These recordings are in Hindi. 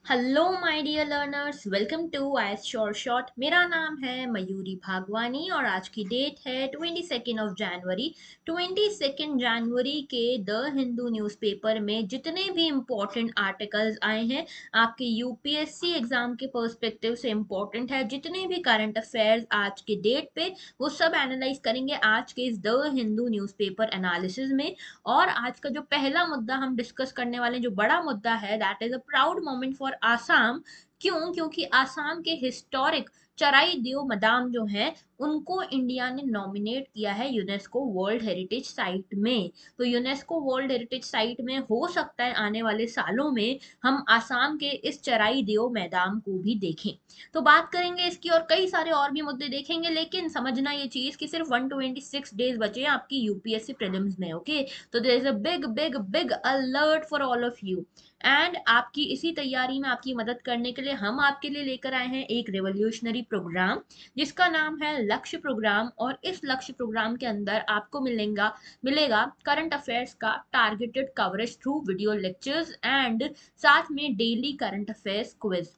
Hello my dear learners, welcome to IAS short shot. मेरा नाम है मयूरी भागवानी और आज की डेट है 22 जनवरी। 22 जनवरी के द हिंदू न्यूज़पेपर में जितने भी इम्पोर्टेंट आर्टिकल्स आए हैं आपके यूपीएससी एग्जाम के पर्सपेक्टिव से इम्पोर्टेंट है। जितने भी करंट अफेयर्स आज के डेट पे वो सब एनालाइज करेंगे आज के इस द हिंदू न्यूज़पेपर एनालिसिस में। और आज का जो पहला मुद्दा हम डिस्कस करने वाले जो बड़ा मुद्दा है that is a proud moment for Assam. क्यों? क्योंकि आसाम के हिस्टोरिक चराई देव मदाम जो है उनको इंडिया ने नॉमिनेट किया है यूनेस्को वर्ल्ड हेरिटेज साइट में। तो यूनेस्को वर्ल्ड हेरिटेज साइट में हो सकता है आने वाले सालों में हम आसाम के इस चराई देव मैदान को भी देखें। तो बात करेंगे इसकी और कई सारे और भी मुद्दे देखेंगे, लेकिन समझना ये चीज कि सिर्फ 126 डेज बचे हैं आपकी यूपीएससी प्रीलिम्स में। ओके, तो there is a big big big alert for all of you. And आपकी इसी तैयारी में आपकी मदद करने के लिए हम आपके लिए लेकर आए हैं एक रेवोल्यूशनरी प्रोग्राम जिसका नाम है लक्ष्य प्रोग्राम। और इस लक्ष्य प्रोग्राम के अंदर आपको मिलेगा करंट अफेयर्स का targeted coverage through video lectures and साथ में डेली करंट अफेयर्स क्विज।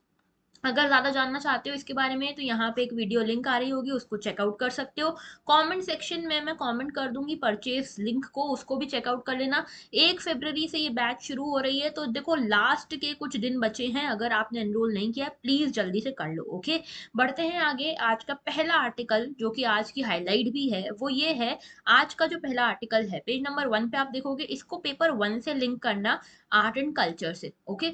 अगर ज्यादा जानना चाहते हो इसके बारे में तो यहाँ पे एक वीडियो लिंक आ रही होगी, उसको चेकआउट कर सकते हो। कमेंट सेक्शन में मैं कमेंट कर दूंगी परचेज लिंक को, उसको भी चेकआउट कर लेना। 1 फरवरी से ये बैच शुरू हो रही है, तो देखो लास्ट के कुछ दिन बचे हैं। अगर आपने एनरोल नहीं किया है प्लीज जल्दी से कर लो। ओके, बढ़ते हैं आगे। आज का पहला आर्टिकल जो कि आज की हाईलाइट भी है वो ये है। आज का जो पहला आर्टिकल है पेज नंबर 1 पे आप देखोगे, इसको पेपर 1 से लिंक करना, आर्ट एंड कल्चर से। ओके,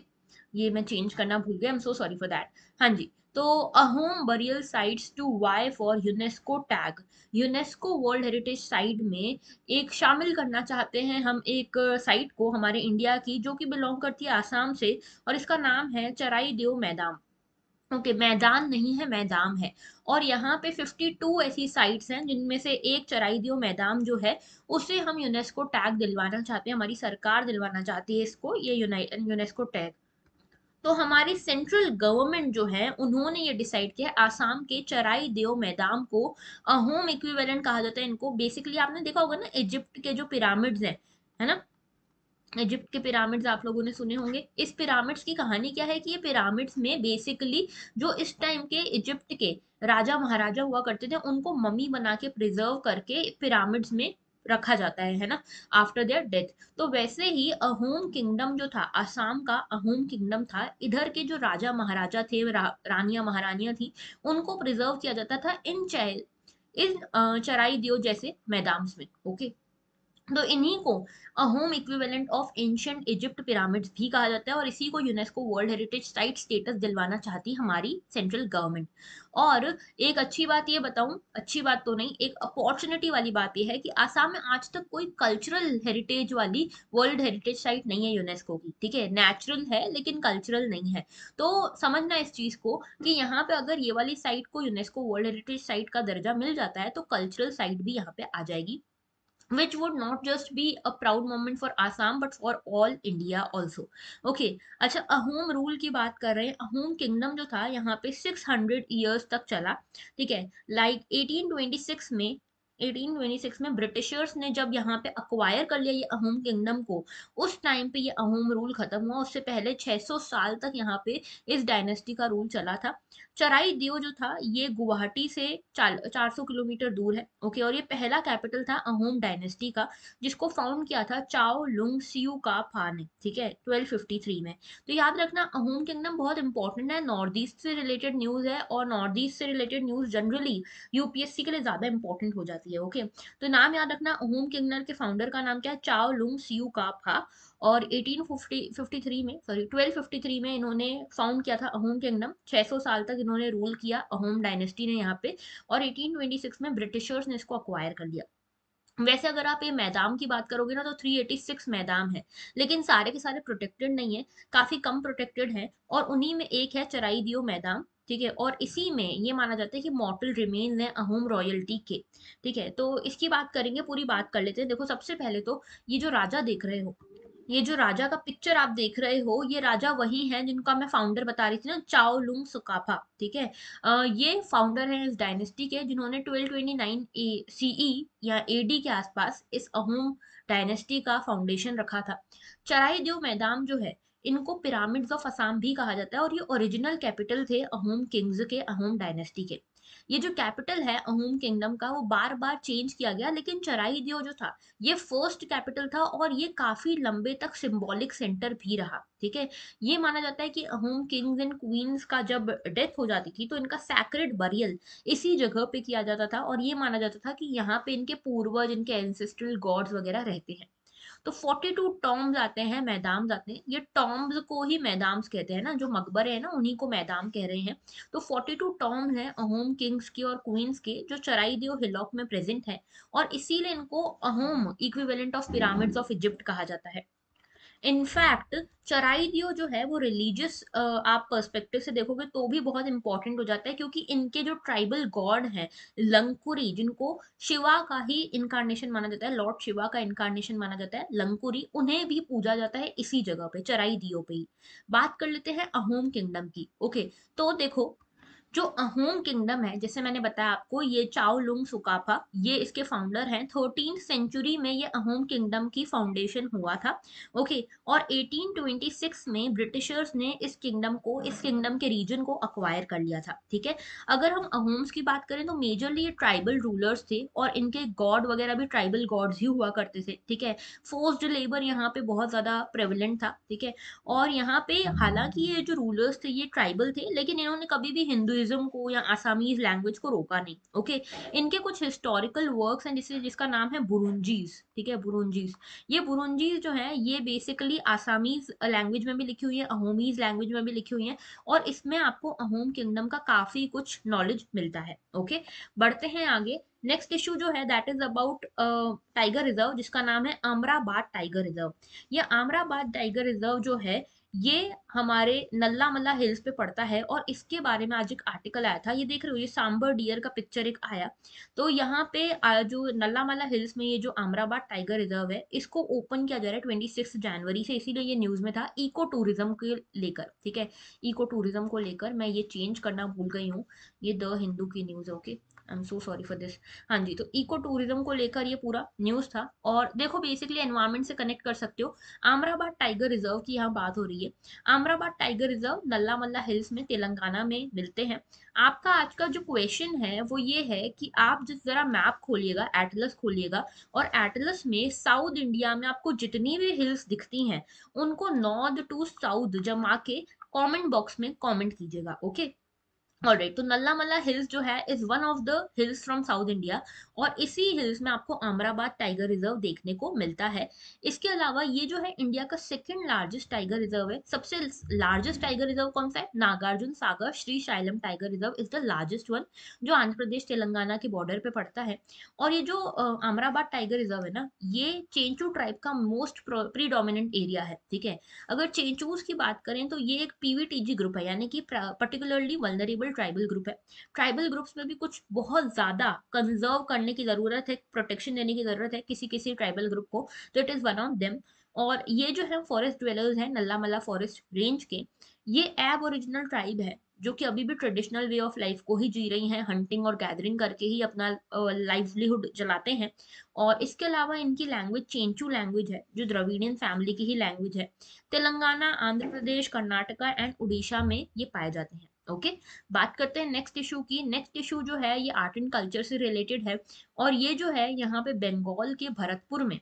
ये मैं चेंज करना भूल गया, I am so sorry for that. हाँ जी, तो uh home burial sites to vie for UNESCO tag. UNESCO world heritage site में एक शामिल करना चाहते हैं हम एक साइट को हमारे इंडिया की जो कि बिलोंग करती है आसाम से, और इसका नाम है चराई देव मैदान। ओके, मैदान नहीं है, मैदान है। और यहाँ पे 52 ऐसी साइट्स हैं जिनमें से एक चराई देव मैदान जो है उसे हम यूनेस्को टैग दिलवाना चाहते हैं। हमारी सरकार दिलवाना चाहती है इसको, ये यूनेस्को टैग। तो हमारी सेंट्रल गवर्नमेंट जो है उन्होंने ये डिसाइड किया है आसाम के चराई देव मैदान को होम इक्विवेलेंट कहा जाता है इनको। बेसिकली आपने देखा होगा ना इजिप्ट के जो पिरामिड्स हैं, है ना, इजिप्ट के पिरामिड्स आप लोगों ने सुने होंगे। इस पिरामिड्स की कहानी क्या है कि ये पिरामिड्स में बेसिकली जो इस टाइम के इजिप्ट के राजा महाराजा हुआ करते थे उनको मम्मी बना के प्रिजर्व करके पिरामिड्स में रखा जाता है ना, आफ्टर देयर डेथ। तो वैसे ही अहोम किंगडम जो था, आसाम का अहोम किंगडम था, इधर के जो राजा महाराजा थे, रानियां महारानियां थी, उनको प्रिजर्व किया जाता था इन चराई दियो जैसे मैदान में। ओके, तो इन्हीं को a home equivalent of ancient Egypt pyramids भी कहा जाता है, और इसी को UNESCO world heritage site status दिलवाना चाहती है हमारी सेंट्रल गवर्नमेंट। और एक अच्छी बात ये बताऊं, अच्छी बात तो नहीं, एक अपॉर्चुनिटी वाली बात ये है कि आसाम में आज तक कोई कल्चरल हेरिटेज वाली वर्ल्ड हेरिटेज साइट नहीं है यूनेस्को की। ठीक है, नेचुरल है लेकिन कल्चरल नहीं है। तो समझना इस चीज को कि यहाँ पे अगर ये वाली साइट को यूनेस्को वर्ल्ड हेरिटेज साइट का दर्जा मिल जाता है तो कल्चरल साइट भी यहाँ पे आ जाएगी, which would not just be a proud moment for Assam but for all India also. Okay, अच्छा, अहोम रूल की बात कर रहे हैं। अहोम किंगडम जो था यहाँ पे 600 ईयर्स तक चला। ठीक है, लाइक 1826 में 1826 में ब्रिटिशर्स ने जब यहाँ पे अक्वायर कर लिया ये अहोम किंगडम को, उस टाइम पे ये अहोम रूल खत्म हुआ। उससे पहले 600 साल तक यहाँ पे इस डायनेस्टी का रूल चला था। चराई दियो जो था ये गुवाहाटी से 400 किलोमीटर दूर है। ओके, और ये पहला कैपिटल था अहोम डायनेस्टी का जिसको फाउंड किया था चाओ लुंग सियू का फा ने। ठीक है, 1253 में। तो याद रखना अहोम किंगडम बहुत इंपॉर्टेंट है, नॉर्थ ईस्ट से रिलेटेड न्यूज है, और नॉर्थ ईस्ट से रिलेटेड न्यूज जनरली यूपीएससी के लिए ज्यादा इंपॉर्टेंट हो जाती है। ओके, तो नाम याद रखना, अहोम किंगडम के फाउंडर का नाम क्या है, चाओ लुंग सियू का फा। और 1853 में, सॉरी 1253 में इन्होंने फाउंड किया था अहोम किंगडम। 600 साल तक इन्होंने रूल किया अहोम डायनेस्टी ने यहाँ पे, और 1826 में ब्रिटिशर्स ने इसको अक्वायर कर लिया। वैसे अगर आप ये मैदान की बात करोगे ना तो 386 मैदान है, लेकिन सारे के सारे प्रोटेक्टेड नहीं है, काफी कम प्रोटेक्टेड है, और उन्हीं में एक है चराई दियो मैदान। ठीक है, और इसी में ये माना जाता है कि मॉर्टल रिमेन है अहोम रॉयल्टी के। ठीक है, तो इसकी बात करेंगे, पूरी बात कर लेते हैं। देखो सबसे पहले तो ये जो राजा देख रहे हो, ये जो राजा का पिक्चर आप देख रहे हो, ये राजा वही है जिनका मैं फाउंडर बता रही थी ना, चाओ लुंग सुकाफा। ठीक है, ये फाउंडर है इस डायनेस्टी के जिन्होंने 1229 सीई या एडी के आसपास इस अहोम डायनेस्टी का फाउंडेशन रखा था। चराई देव मैदान जो है इनको पिरामिड्स ऑफ असम भी कहा जाता है और ये ओरिजिनल कैपिटल थे अहोम किंग्स के, अहोम डायनेस्टी के। ये जो कैपिटल है अहोम किंगडम का वो बार बार चेंज किया गया, लेकिन चराई दियो जो था ये फर्स्ट कैपिटल था और ये काफी लंबे तक सिंबॉलिक सेंटर भी रहा। ठीक है, ये माना जाता है कि अहोम किंग्स एंड क्वींस का जब डेथ हो जाती थी तो इनका सैक्रेड बरियल इसी जगह पे किया जाता था और ये माना जाता था कि यहाँ पे इनके पूर्वज, इनके एंसेस्ट्रल गॉड्स वगैरह रहते हैं। तो 42 टॉम्ब्स आते हैं, मैदाम्स आते हैं। ये टॉम्ब्स को ही मैदाम्स कहते हैं ना, जो मकबरे हैं ना उन्हीं को मैदाम कह रहे हैं। तो 42 टॉम्ब हैं अहोम किंग्स के और क्वींस के, जो चराई दियो हिलॉक में प्रेजेंट है और इसीलिए इनको Ahom equivalent of pyramids of Egypt कहा जाता है। इनफैक्ट चराइदियो जो है वो रिलीजियस आप पर्सपेक्टिव से देखोगे तो भी बहुत इंपॉर्टेंट हो जाता है, क्योंकि इनके जो ट्राइबल गॉड हैं लंकुरी, जिनको शिवा का ही इनकारनेशन माना जाता है, लॉर्ड शिवा का इनकारनेशन माना जाता है लंकुरी, उन्हें भी पूजा जाता है इसी जगह पे, चराइदियो पे ही। बात कर लेते हैं अहोम किंगडम की। ओके, तो देखो जो अहोम किंगडम है, जैसे मैंने बताया आपको, ये चाओ लुंग सुकाफा ये इसके फाउंडर हैं। 13th सेंचुरी में ये अहोम किंगडम की फाउंडेशन हुआ था। ओके, और 1826 में ब्रिटिशर्स ने इस किंगडम के रीजन को अक्वायर कर लिया था। ठीक है, अगर हम अहोम्स की बात करें तो मेजरली ये ट्राइबल रूलर्स थे और इनके गॉड वगैरह भी ट्राइबल गॉड्स ही हुआ करते थे। ठीक है, फोर्स्ड लेबर यहाँ पे बहुत ज्यादा प्रेवलेंट था। ठीक है, और यहाँ पे हालांकि ये जो रूलर्स थे ये ट्राइबल थे, लेकिन इन्होंने कभी भी हिंदुइज्म को या आसामीज लैंग्वेज को रोका नहीं। ओके, इनके कुछ हिस्टोरिकल वर्क्स हैं जिसका नाम है बुरुंजीज। ठीक है, बुरुंजीज, ये बुरुंजीज जो है ये बेसिकली आसामीज लैंग्वेज में भी लिखी हुई है, अहोमीज लैंग्वेज में भी लिखी हुई है और इसमें आपको अहोम किंगडम का काफी कुछ नॉलेज मिलता है। ओके, बढ़ते हैं आगे। नेक्स्ट इशू जो है that is about tiger reserve, जिसका नाम है अमराबाद टाइगर रिजर्व। ये अमराबाद टाइगर रिजर्व जो है ये हमारे नल्ला मल्ला हिल्स पे पड़ता है और इसके बारे में आज एक आर्टिकल आया था। ये देख रहे हो, ये सांबर डियर का पिक्चर एक आया। तो यहाँ पे जो नल्ला मल्ला हिल्स में ये जो अमराबाद टाइगर रिजर्व है इसको ओपन किया जा रहा है 26 जनवरी से, इसीलिए ये न्यूज में था इको टूरिज्म के लेकर। ठीक है, इको टूरिज्म को लेकर मैं ये चेंज करना भूल गई हूँ, ये द हिंदू की न्यूज है। Okay, I am so sorry for this. हाँ जी, तो इको टूरिज्म को लेकर ये पूरा न्यूज था और देखो बेसिकली एनवायरमेंट से कनेक्ट कर सकते हो। आमराबाद टाइगर रिजर्व की यहाँ बात हो रही है। आमराबाद टाइगर रिजर्व नल्ला मल्ला हिल्स में तेलंगाना में मिलते हैं। आपका आज का जो क्वेश्चन है वो ये है कि आप जिस जरा मैप खोलिएगा, एटलस खोलिएगा और एटलस में साउथ इंडिया में आपको जितनी भी हिल्स दिखती हैं उनको नॉर्थ टू साउथ जमा के कमेंट बॉक्स में कमेंट कीजिएगा। ओके, ऑलराइट, तो नल्ला मल्ला हिल्स जो है is one of the hills from south India और इसी हिल्स में आपको अमराबाद टाइगर रिजर्व देखने को मिलता है। इसके अलावा ये जो है इंडिया का सेकंड लार्जेस्ट टाइगर रिजर्व है। सबसे लार्जेस्ट टाइगर रिजर्व कौन सा है? Nagarjuna Sagar Srisailam tiger reserve is the largest one, जो आंध्र प्रदेश तेलंगाना के बॉर्डर पे पड़ता है। और ये जो अमराबाद टाइगर रिजर्व है ना, ये चेंचू ट्राइब का मोस्ट प्रीडोमिनेंट एरिया है। ठीक है, अगर चेंचूस की बात करें तो ये एक पीवीटीजी ग्रुप है, यानी कि पर्टिकुलरली वल्नरेबल ट्राइबल ग्रुप है। ट्राइबल ग्रुप्स में भी कुछ बहुत ज्यादा कंजर्व करने की जरूरत है, प्रोटेक्शन देने की जरूरत है किसी किसी ट्राइबल ग्रुप को, तो it is one of them. और ये जो है फॉरेस्ट ड्वेलर्स हैं नल्ला मल्ला फॉरेस्ट रेंज के, ये एब ओरिजिनल ट्राइब है जो कि अभी भी ट्रेडिशनल वे ऑफ लाइफ को ही जी रही हैं, हंटिंग और गैदरिंग करके ही अपना लाइवलीहुड चलाते हैं। और इसके अलावा इनकी लैंग्वेज चेंचू लैंग्वेज है जो द्रविडियन फैमिली की ही लैंग्वेज है। तेलंगाना, आंध्र प्रदेश, कर्नाटका एंड उड़ीसा में ये पाए जाते हैं। ओके, बात करते हैं नेक्स्ट इशू की। नेक्स्ट इशू जो है ये आर्ट एंड कल्चर से रिलेटेड है और ये जो है यहाँ पे बंगाल के भरतपुर में,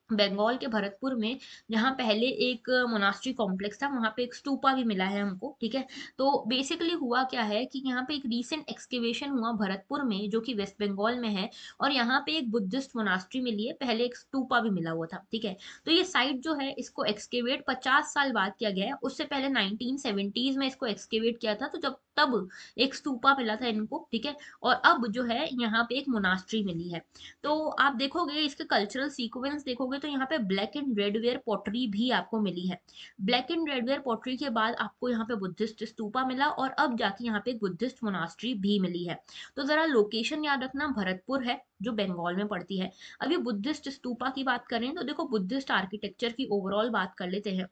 बंगाल के भरतपुर में जहाँ पहले एक मोनास्ट्री कॉम्प्लेक्स था वहां पे एक स्तूपा भी मिला है हमको। ठीक है, तो बेसिकली हुआ क्या है कि यहाँ पे एक रीसेंट एक्सकेवेशन हुआ भरतपुर में जो कि वेस्ट बंगाल में है और यहाँ पे एक बुद्धिस्ट मोनास्ट्री मिली है, पहले एक स्तूपा भी मिला हुआ था। ठीक है, तो ये साइट जो है इसको एक्सकेवेट 50 साल बाद किया गया है। उससे पहले 1970s में इसको एक्सकेवेट किया था, तो जब तब एक स्तूपा मिला था इनको। ठीक है, और अब जो है यहाँ पे एक मोनास्ट्री मिली है। तो आप देखोगे इसके कल्चरल सीक्वेंस देखोगे तो यहाँ पे black and red ware pottery भी आपको मिली है। Black and red ware pottery के बाद आपको यहाँ पे बुद्धिस्ट स्तूपा मिला और अब जाके यहाँ पे एक बुद्धिस्ट मोनास्ट्री भी मिली है। तो जरा लोकेशन याद रखना, भरतपुर है जो बंगाल में पड़ती है। अभी बुद्धिस्ट स्तूपा की बात करें तो देखो बुद्धिस्ट आर्किटेक्चर की ओवरऑल बात कर लेते हैं।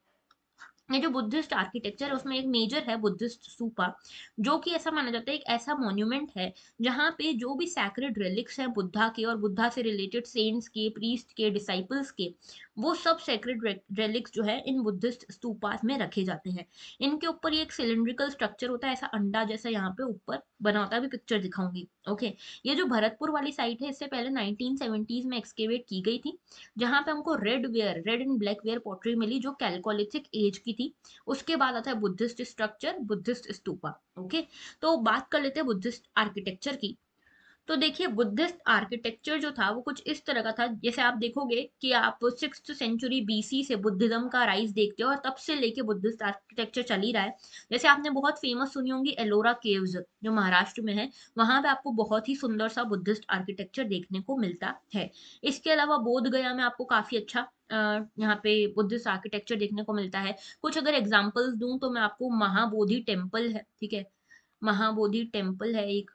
ये जो बुद्धिस्ट आर्किटेक्चर है उसमें एक मेजर है बुद्धिस्ट स्तूपा, जो कि ऐसा माना जाता है एक ऐसा मॉन्यूमेंट है जहाँ पे जो भी सैक्रेड रिलिक्स हैं बुद्धा के और बुद्धा से रिलेटेड सेंट्स के, प्रीस्ट के, डिसाइपल्स के, वो सब सैक्रेड रिलिक्स जो है इन बुद्धिस्ट स्तूपास में रखे जाते हैं। इनके ऊपर ये एक सिलिंड्रिकल स्ट्रक्चर होता है, ऐसा अंडा जैसा यहाँ पे ऊपर बना होता है, अभी पिक्चर दिखाऊंगी। ओके, ये जो भरतपुर वाली साइट है इससे पहले 1970s में एक्सकेवेट की गई थी, जहां पे हमको red and black ware pottery मिली जो कैलकोलिथिक एज की थी। उसके बाद आता है Buddhist structure, Buddhist stupa. Okay, तो बात कर लेते हैं बुद्धिस्ट आर्किटेक्चर की। तो देखिए बुद्धिस्ट आर्किटेक्चर जो था वो कुछ इस तरह का था, जैसे आप देखोगे कि आप 6th सेंचुरी बीसी से बुद्धिज्म का राइज देखते हो और तब से लेके बुद्धिस्ट आर्किटेक्चर चल ही रहा है। जैसे आपने बहुत फेमस सुनी होंगी एलोरा केव्स जो महाराष्ट्र में है, वहां पे आपको बहुत ही सुंदर सा बुद्धिस्ट आर्किटेक्चर देखने को मिलता है। इसके अलावा बोध गया में आपको काफी अच्छा यहाँ पे बुद्धिस्ट आर्किटेक्चर देखने को मिलता है। कुछ अगर एग्जांपल्स दूं तो मैं आपको महाबोधि टेम्पल है, ठीक है, महाबोधि टेम्पल है एक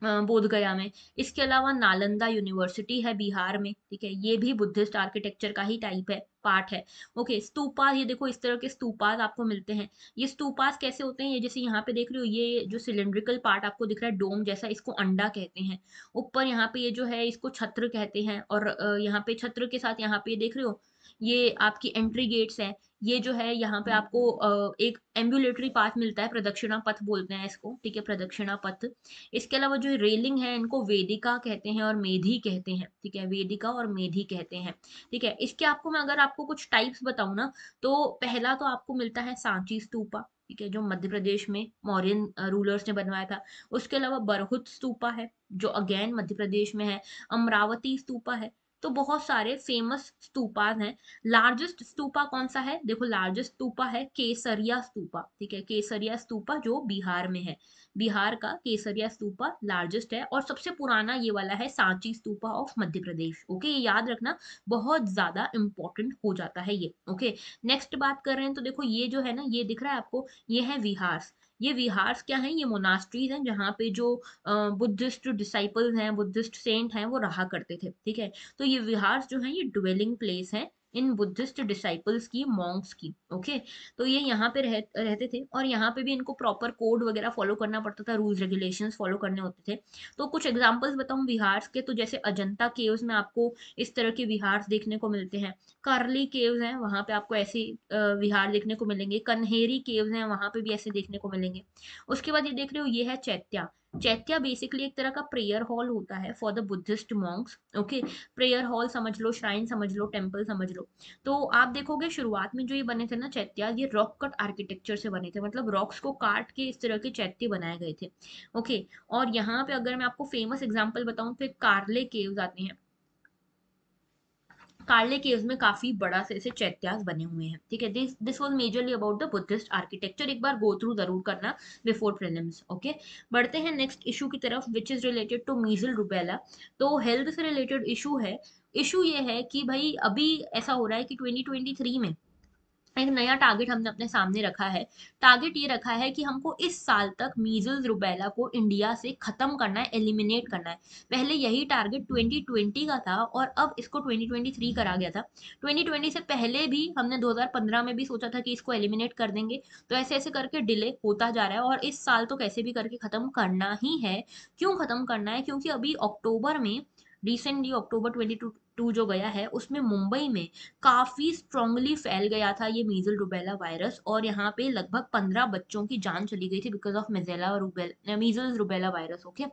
बोध गया में। इसके अलावा नालंदा यूनिवर्सिटी है बिहार में, ठीक है, ये भी बुद्धिस्ट आर्किटेक्चर का ही टाइप है, पार्ट है। ओके, स्तूपा, ये देखो इस तरह के स्तूपास आपको मिलते हैं। ये स्तूपास कैसे होते हैं, ये जैसे यहाँ पे देख रहे हो, ये जो सिलिंड्रिकल पार्ट आपको दिख रहा है डोम जैसा, इसको अंडा कहते हैं। ऊपर यहाँ पे ये जो है इसको छत्र कहते हैं, और यहाँ पे छत्र के साथ यहाँ पे देख रहे हो ये आपकी एंट्री गेट्स है। ये जो है यहाँ पे आपको एक एम्बुलेटरी पाथ मिलता है, प्रदक्षिणा पथ बोलते हैं इसको, ठीक है, प्रदक्षिणा पथ। इसके अलावा जो रेलिंग है इनको वेदिका कहते हैं और मेधी कहते हैं, ठीक है, वेदिका और मेधी कहते हैं। ठीक है, इसके आपको मैं अगर आपको कुछ टाइप्स बताऊं ना, तो पहला तो आपको मिलता है सांची स्तूपा, ठीक है, जो मध्य प्रदेश में मौर्यन रूलर्स ने बनवाया था। उसके अलावा बरहुत स्तूपा है जो अगेन मध्य प्रदेश में है। अमरावती स्तूपा है। तो बहुत सारे फेमस स्तूपास हैं। लार्जेस्ट स्तूपा कौन सा है, देखो लार्जेस्ट स्तूपा है केसरिया स्तूपा, ठीक है, केसरिया स्तूपा जो बिहार में है। बिहार का केसरिया स्तूपा लार्जेस्ट है, और सबसे पुराना ये वाला है सांची स्तूपा ऑफ मध्य प्रदेश। ओके, ये याद रखना, बहुत ज्यादा इंपॉर्टेंट हो जाता है ये। ओके, नेक्स्ट बात कर रहे हैं तो देखो ये जो है ना, ये दिख रहा है आपको, ये है विहार्स। ये विहार्स क्या है, ये मोनास्ट्रीज हैं जहाँ पे जो बुद्धिस्ट डिसाइपल्स हैं, बुद्धिस्ट सेंट हैं, वो रहा करते थे, ठीक है। तो ये विहार्स जो है ये ड्वेलिंग प्लेस है इन बुद्धिस्ट डिसाइपल्स की, मॉन्क्स की। ओके, तो ये यहाँ पे रहते थे, और यहाँ पे भी इनको प्रॉपर कोड वगैरह फॉलो करना पड़ता था, रूल्स रेगुलेशंस फॉलो करने होते थे। तो कुछ एग्जांपल्स बताऊं विहार्स के, तो जैसे अजंता केव्स में आपको इस तरह के विहार्स देखने को मिलते हैं। कार्ली केव्स हैं, वहां पे आपको ऐसे विहार देखने को मिलेंगे। कन्हेरी केव्स हैं, वहां पे भी ऐसे देखने को मिलेंगे। उसके बाद ये देख रहे हो, ये है चैत्या। चैत्या बेसिकली एक तरह का प्रेयर हॉल होता है for the Buddhist Monks. Okay, prayer hall समझ लो, श्राइन समझ लो, टेम्पल समझ लो। तो आप देखोगे शुरुआत में जो ये बने थे ना चैत्या, ये रॉक कट आर्किटेक्चर से बने थे, मतलब रॉक्स को काट के इस तरह के चैत्य बनाए गए थे। ओके, और यहाँ पे अगर मैं आपको फेमस एग्जांपल बताऊं तो एक कार्ले केव्स आते हैं। कार्ले केव्स में काफी बड़ा से ऐसे चैत्यास बने हुए हैं, ठीक है। This this was majorly about the Buddhist architecture, एक बार गो थ्रू जरूर करना बिफोर प्रीलिम्स। ओके, बढ़ते हैं नेक्स्ट इशू की तरफ, which is related to measle rubella. तो हेल्थ से रिलेटेड इशू है। इशू ये है कि भाई अभी ऐसा हो रहा है कि 2023 में एक नया टारगेट हमने अपने सामने रखा है। टारगेट ये रखा है कि हमको इस साल तक मीजल्स रुबेला को इंडिया से खत्म करना है, एलिमिनेट करना है। पहले यही टारगेट 2020 का था, और अब इसको 2023 करा गया था। 2020 से पहले भी हमने 2015 में भी सोचा था कि इसको एलिमिनेट कर देंगे। तो ऐसे ऐसे करके डिले होता जा रहा है, और इस साल तो कैसे भी करके खत्म करना ही है। क्यों खत्म करना है, क्योंकि अभी अक्टूबर में, रिसेंटली अक्टूबर 22 जो गया है उसमें मुंबई में काफी स्ट्रांगली फैल गया था ये मीजल रुबेला वायरस, और यहाँ पे लगभग 15 बच्चों की जान चली गई थी because of measles rubella, measles rubella virus. Okay,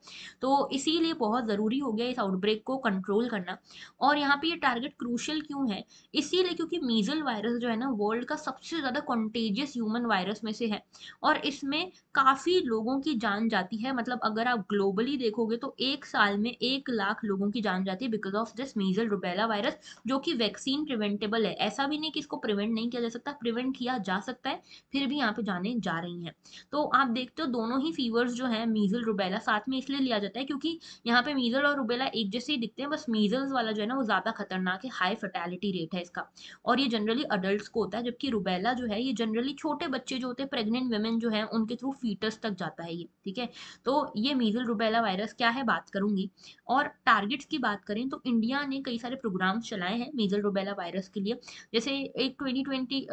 तो इसीलिए बहुत जरूरी हो गया इस आउटब्रेक को कंट्रोल करना। और यहाँ पे ये टारगेट क्रूशियल क्यों है, इसीलिए क्योंकि मीजल वायरस जो है ना वर्ल्ड का सबसे ज्यादा कॉन्टेजियस ह्यूमन वायरस में से है, और इसमें काफी लोगों की जान जाती है। मतलब अगर आप ग्लोबली देखोगे तो एक साल में 1 लाख लोगों की जान जाती है because of this measle rubella virus, जो कि वैक्सीन प्रिवेंटेबल है। ऐसा भी नहीं कि इसको प्रिवेंट नहीं किया जा सकता, प्रिवेंट किया जा सकता है, फिर भी यहाँ पे जाने जा रही हैं। तो आप देखते हो दोनों ही फीवर्स जो है मीजल रुबेला साथ में इसलिए लिया जाता है क्योंकि यहाँ पे मीजल और रुबेला एक जैसे ही दिखते हैं, बस मीजल्स वाला जो है ना वो ज्यादा खतरनाक है, हाई फर्टेलिटी रेट है इसका, और ये जनरली अडल्ट को होता है, जबकि रुबेला जो है ये जनरली छोटे बच्चे जो होते हैं, प्रेग्नेंट वुमेन जो है उनके थ्रू फीटस तक जाता है ये, ठीक है। तो ये मीजल रुबेला वायरस क्या है बात करूंगी। और टारगेट्स की बात करें तो इंडिया ने कई सारे प्रोग्राम्स चलाए हैं मीजल रुबेला वायरस के लिए। जैसे एक 2020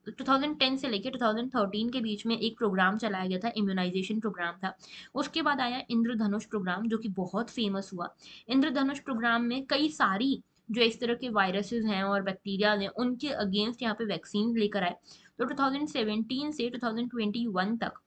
2010 से लेके 2013 के बीच में एक प्रोग्राम चलाया गया था, इम्यूनाइजेशन प्रोग्राम था। उसके बाद आया इंद्रधनुष प्रोग्राम, जो कि बहुत फेमस हुआ। इंद्रधनुष प्रोग्राम में कई सारी जो इस तरह के वायरसेस हैं और बैक्टीरिया हैं, उनके अगेंस्ट यहाँ पे वैक्सीन लेकर आए। तो 2017 से 2021 तक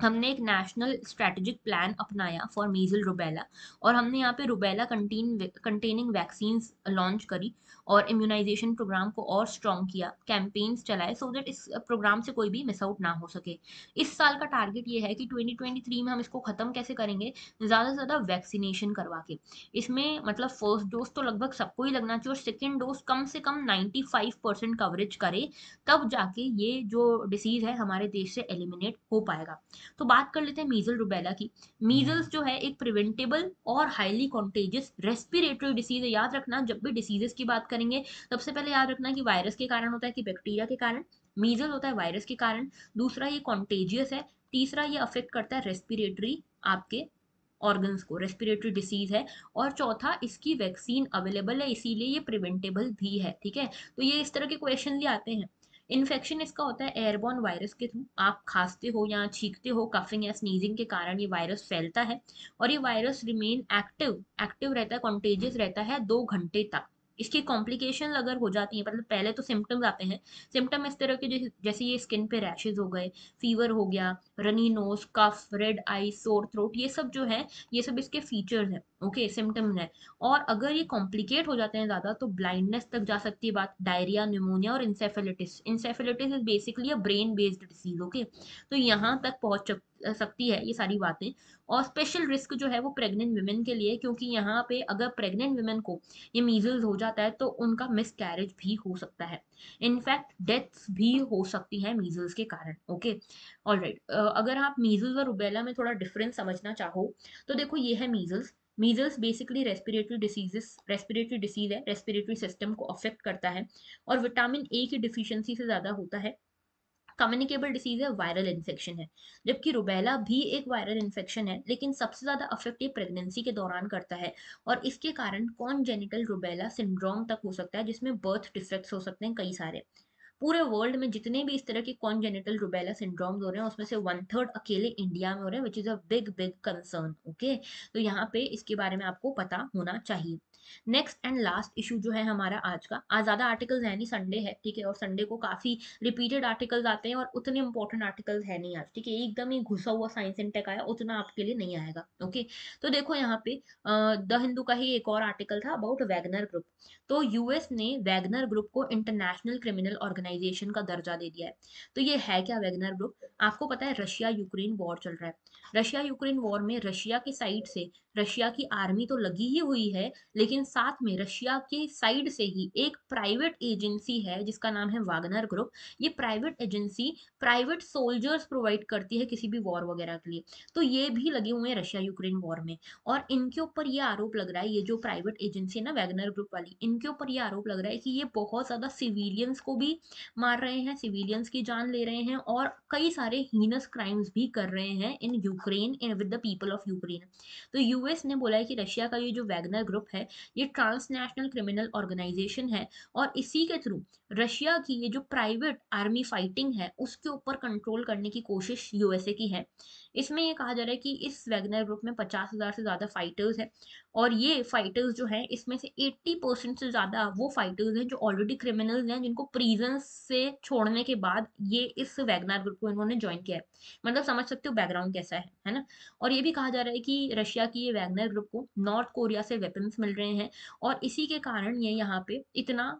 हमने एक नेशनल स्ट्रेटेजिक प्लान अपनाया फॉर मीजल रुबेला, और हमने यहाँ पे रुबेला कंटेनिंग वैक्सीन लॉन्च करी और इम्यूनाइजेशन प्रोग्राम को और स्ट्रॉन्ग किया, कैंपेन्स चलाए सो दैट इस प्रोग्राम से कोई भी मिस आउट ना हो सके। इस साल का टारगेट ये है कि 2023 में हम इसको खत्म कैसे करेंगे, ज़्यादा से ज़्यादा वैक्सीनेशन करवा के। इसमें मतलब फर्स्ट डोज तो लगभग सबको ही लगना चाहिए और सेकेंड डोज कम से कम 95% कवरेज करे, तब जाके ये जो डिसीज़ है हमारे देश से एलिमिनेट हो पाएगा। तो बात कर लेते हैं मीजल रुबेला की। मीजल्स जो है एक प्रिवेंटेबल और हाईली कॉन्टेजियस रेस्पिरेटरी डिसीज है। याद रखना, जब भी डिसीजेस की बात करेंगे सबसे पहले याद रखना कि वायरस के कारण होता है कि बैक्टीरिया के कारण। मीजल होता है वायरस के कारण, दूसरा ये कॉन्टेजियस है, तीसरा ये अफेक्ट करता है रेस्पिरेटरी आपके ऑर्गन्स को, रेस्पिरेटरी डिसीज है, और चौथा इसकी वैक्सीन अवेलेबल है, इसीलिए ये प्रिवेंटेबल भी है। ठीक है, तो ये इस तरह के क्वेश्चन भी आते हैं। इन्फेक्शन इसका होता है एयरबॉर्न वायरस के थ्रू, आप खांसते हो या छींकते हो, कफिंग या स्नीजिंग के कारण ये वायरस फैलता है, और ये वायरस रिमेन एक्टिव एक्टिव रहता है, कॉन्टेजियस रहता है 2 घंटे तक। इसकी कॉम्प्लिकेशन अगर हो जाती है, मतलब पहले तो सिम्टम्स आते हैं, सिम्टम इस तरह के जैसे ये स्किन पे रैशेज हो गए, फीवर हो गया, रनी नोज, कफ, रेड आई, सोर थ्रोट, ये सब जो है ये सब इसके फीचर्स हैं, ओके, सिम्टम्स हैं। और अगर ये कॉम्प्लिकेट हो जाते हैं ज़्यादा तो ब्लाइंडनेस तक जा सकती है बात, डायरिया, न्यूमोनिया और encephalitis. Encephalitis is basically a brain based disease, okay. तो यहाँ तक पहुँच सकती है ये सारी बातें। और स्पेशल रिस्क जो है वो प्रेग्नेंट वुमेन के लिए, क्योंकि यहाँ पे अगर प्रेग्नेंट वुमेन को ये मीजल्स हो जाता है तो उनका मिस कैरेज भी हो सकता है, इनफैक्ट डेथ्स भी हो सकती है मीजल्स के कारण, ओके। ऑलराइट, अगर आप मीजल्स और रुबेला में थोड़ा डिफरेंस समझना चाहो तो देखो, ये है measles. Measles basically respiratory disease है, रेस्पिरेटरी सिस्टम को अफेक्ट करता है और विटामिन ए की डिफिशियंसी से ज़्यादा होता है। कम्युनिकेबल डिसीज है, वायरल इन्फेक्शन है। जबकि रुबेला भी एक वायरल इन्फेक्शन है, लेकिन सबसे ज़्यादा अफेक्ट ये प्रेगनेंसी के दौरान करता है, और इसके कारण कॉन्जेनिटल रुबेला सिंड्रोम तक हो सकता है, जिसमें बर्थ डिफेक्ट्स हो सकते हैं कई सारे। पूरे वर्ल्ड में जितने भी इस तरह के कॉन्जेनिटल रुबेला सिंड्रोम्स हो रहे हैं उसमें से 1/3 अकेले इंडिया में हो रहे हैं, which is a big big concern, okay. तो यहाँ पे इसके बारे में आपको पता होना चाहिए। नेक्स्ट एंड लास्ट इशू जो है हमारा आज का, आज ज्यादा आर्टिकल्स है नहीं, संडे है, ठीक है, और संडे को काफी रिपीटेड आर्टिकल्स आते हैं और उतने इंपॉर्टेंट आर्टिकल्स है नहीं आज, ठीक है, एकदम ही घुसा हुआ साइंस एंड टेक आया, उतना आपके लिए नहीं आएगा, ओके। तो देखो यहाँ पे द हिंदू का ही एक और आर्टिकल था अबाउट वैगनर ग्रुप। तो यूएस ने वैगनर ग्रुप को इंटरनेशनल क्रिमिनल ऑर्गेनाइजेशन का दर्जा दे दिया है। तो ये है क्या वैगनर ग्रुप? आपको पता है रशिया यूक्रेन वॉर चल रहा है। रशिया यूक्रेन वॉर में रशिया की साइड से रशिया की आर्मी तो लगी ही हुई है, लेकिन साथ में रशिया के साइड से ही एक प्राइवेट एजेंसी है जिसका नाम है वागनर ग्रुप। ये private agency private soldiers provide करती है किसी भी वॉर वगैरह के लिए। तो ये भी लगे हुए हैं रशिया यूक्रेन वॉर में, और इनके ऊपर ये आरोप लग रहा है, ये जो प्राइवेट एजेंसी है ना वैगनर ग्रुप वाली, इनके ऊपर ये आरोप लग रहा है कि ये बहुत ज्यादा सिविलियंस को भी मार रहे हैं, सिविलियंस की जान ले रहे हैं, और कई सारे हीनस क्राइम्स भी कर रहे हैं in Ukraine, in with the people of Ukraine. तो यूएस ने बोला है कि रशिया का ये जो वैगनर ग्रुप है ये ट्रांसनेशनल क्रिमिनल ऑर्गेनाइजेशन है, और इसी के थ्रू रशिया की ये जो प्राइवेट आर्मी फाइटिंग है उसके ऊपर कंट्रोल करने की कोशिश यूएसए की है। इसमें ये कहा जा रहा है कि इस वैगनर ग्रुप में 50,000 से ज़्यादा फाइटर्स हैं, और ये फाइटर्स जो हैं इसमें से 80% से ज़्यादा वो फाइटर्स हैं जो ऑलरेडी क्रिमिनल्स हैं, जिनको प्रिजन से छोड़ने के बाद ये इस वैगनर ग्रुप को इन्होंने ज्वाइन किया है। मतलब समझ सकते हो बैकग्राउंड कैसा है ना। और ये भी कहा जा रहा है कि रशिया की ये वैगनर ग्रुप को नॉर्थ कोरिया से वेपन्स मिल रहे हैं, और इसी के कारण ये यहाँ पे इतना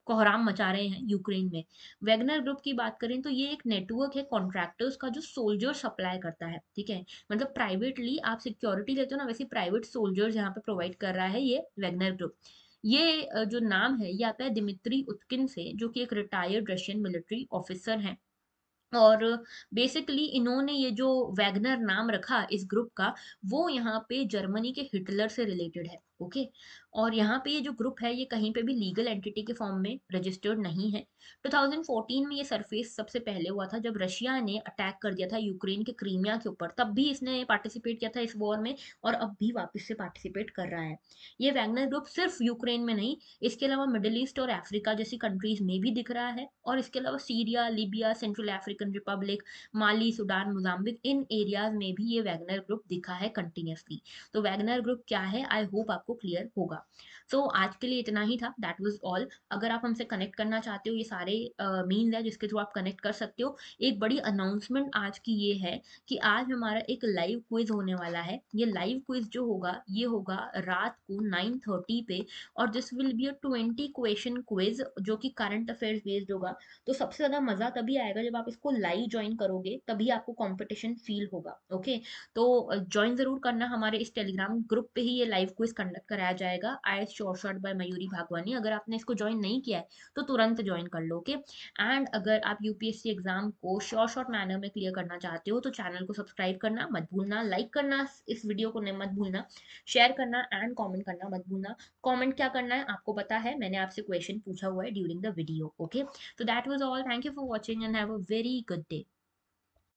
कोहराम मचा रहे हैं यूक्रेन में। वैगनर ग्रुप की बात करें तो ये एक नेटवर्क है कॉन्ट्रैक्टर्स का जो सोल्जर सप्लाई करता है, ठीक है। मतलब प्राइवेटली आप सिक्योरिटी लेते हो ना, वैसे प्राइवेट सोल्जर्स यहाँ पे प्रोवाइड कर रहा है ये वैगनर ग्रुप। ये जो नाम है ये आता है दिमित्री उत्किन से, जो कि एक रिटायर्ड रशियन मिलिट्री ऑफिसर हैं। और बेसिकली इन्होंने ये जो वैगनर नाम रखा इस ग्रुप का, वो यहाँ पे जर्मनी के हिटलर से रिलेटेड है, ओके। और यहाँ पे ये जो ग्रुप है ये कहीं पे भी लीगल एंटिटी के फॉर्म में रजिस्टर्ड नहीं है। 2014 में ये सरफेस सबसे पहले हुआ था जब रशिया ने अटैक कर दिया था यूक्रेन के क्रीमिया के ऊपर, तब भी इसने पार्टिसिपेट किया था इस वॉर में और अब भी वापस से पार्टिसिपेट कर रहा है। ये वैगनर ग्रुप सिर्फ यूक्रेन में नहीं, इसके अलावा मिडिल ईस्ट और अफ्रीका जैसी कंट्रीज में भी दिख रहा है, और इसके अलावा Syria, Libya, Central African Republic, Mali, Sudan, Mozambique, इन एरियाज में भी ये वैगनर ग्रुप दिखा है कंटिन्यूसली। तो वैगनर ग्रुप क्या है, आई होप आपको क्लियर होगा। सो आज के लिए इतना ही था, दैट वाज ऑल। अगर आप हमसे कनेक्ट करना चाहते हो, ये सारे मीन्स है जिसके थ्रू आप कनेक्ट कर सकते हो। एक बड़ी अनाउंसमेंट आज की ये है कि आज हमारा एक लाइव क्विज होने वाला है। ये लाइव क्विज जो होगा ये होगा रात को 9:30 पे, और this will be a 20 question quiz जो कि करंट अफेयर्स बेस्ड होगा। तो सबसे ज्यादा मजा तभी आएगा जब आप इसको लाइव ज्वाइन करोगे, तभी आपको कंपटीशन फील होगा। ओके, तो ज्वाइन जरूर करना, हमारे इस टेलीग्राम ग्रुप पे ही ये लाइव क्विज कंडक्ट कराया जाएगा, I sure shot by Mayuri Bhagwani. अगर आपने इसको ज्वाइन नहीं किया है तो तुरंत ज्वाइन कर लो। ओके, एंड अगर आप यूपीएससी एग्जाम को श्योर शॉट मैनर में क्लियर करना चाहते हो तो चैनल को सब्सक्राइब करना मत भूलना, लाइक करना इस वीडियो को मत भूलना, शेयर करना एंड कॉमेंट करना मत भूलना। कॉमेंट क्या करना है आपको पता है, मैंने आपसे क्वेश्चन पूछा हुआ है ड्यूरिंग द वीडियो। ओके, तो that was all, thank you for watching and have a very good day.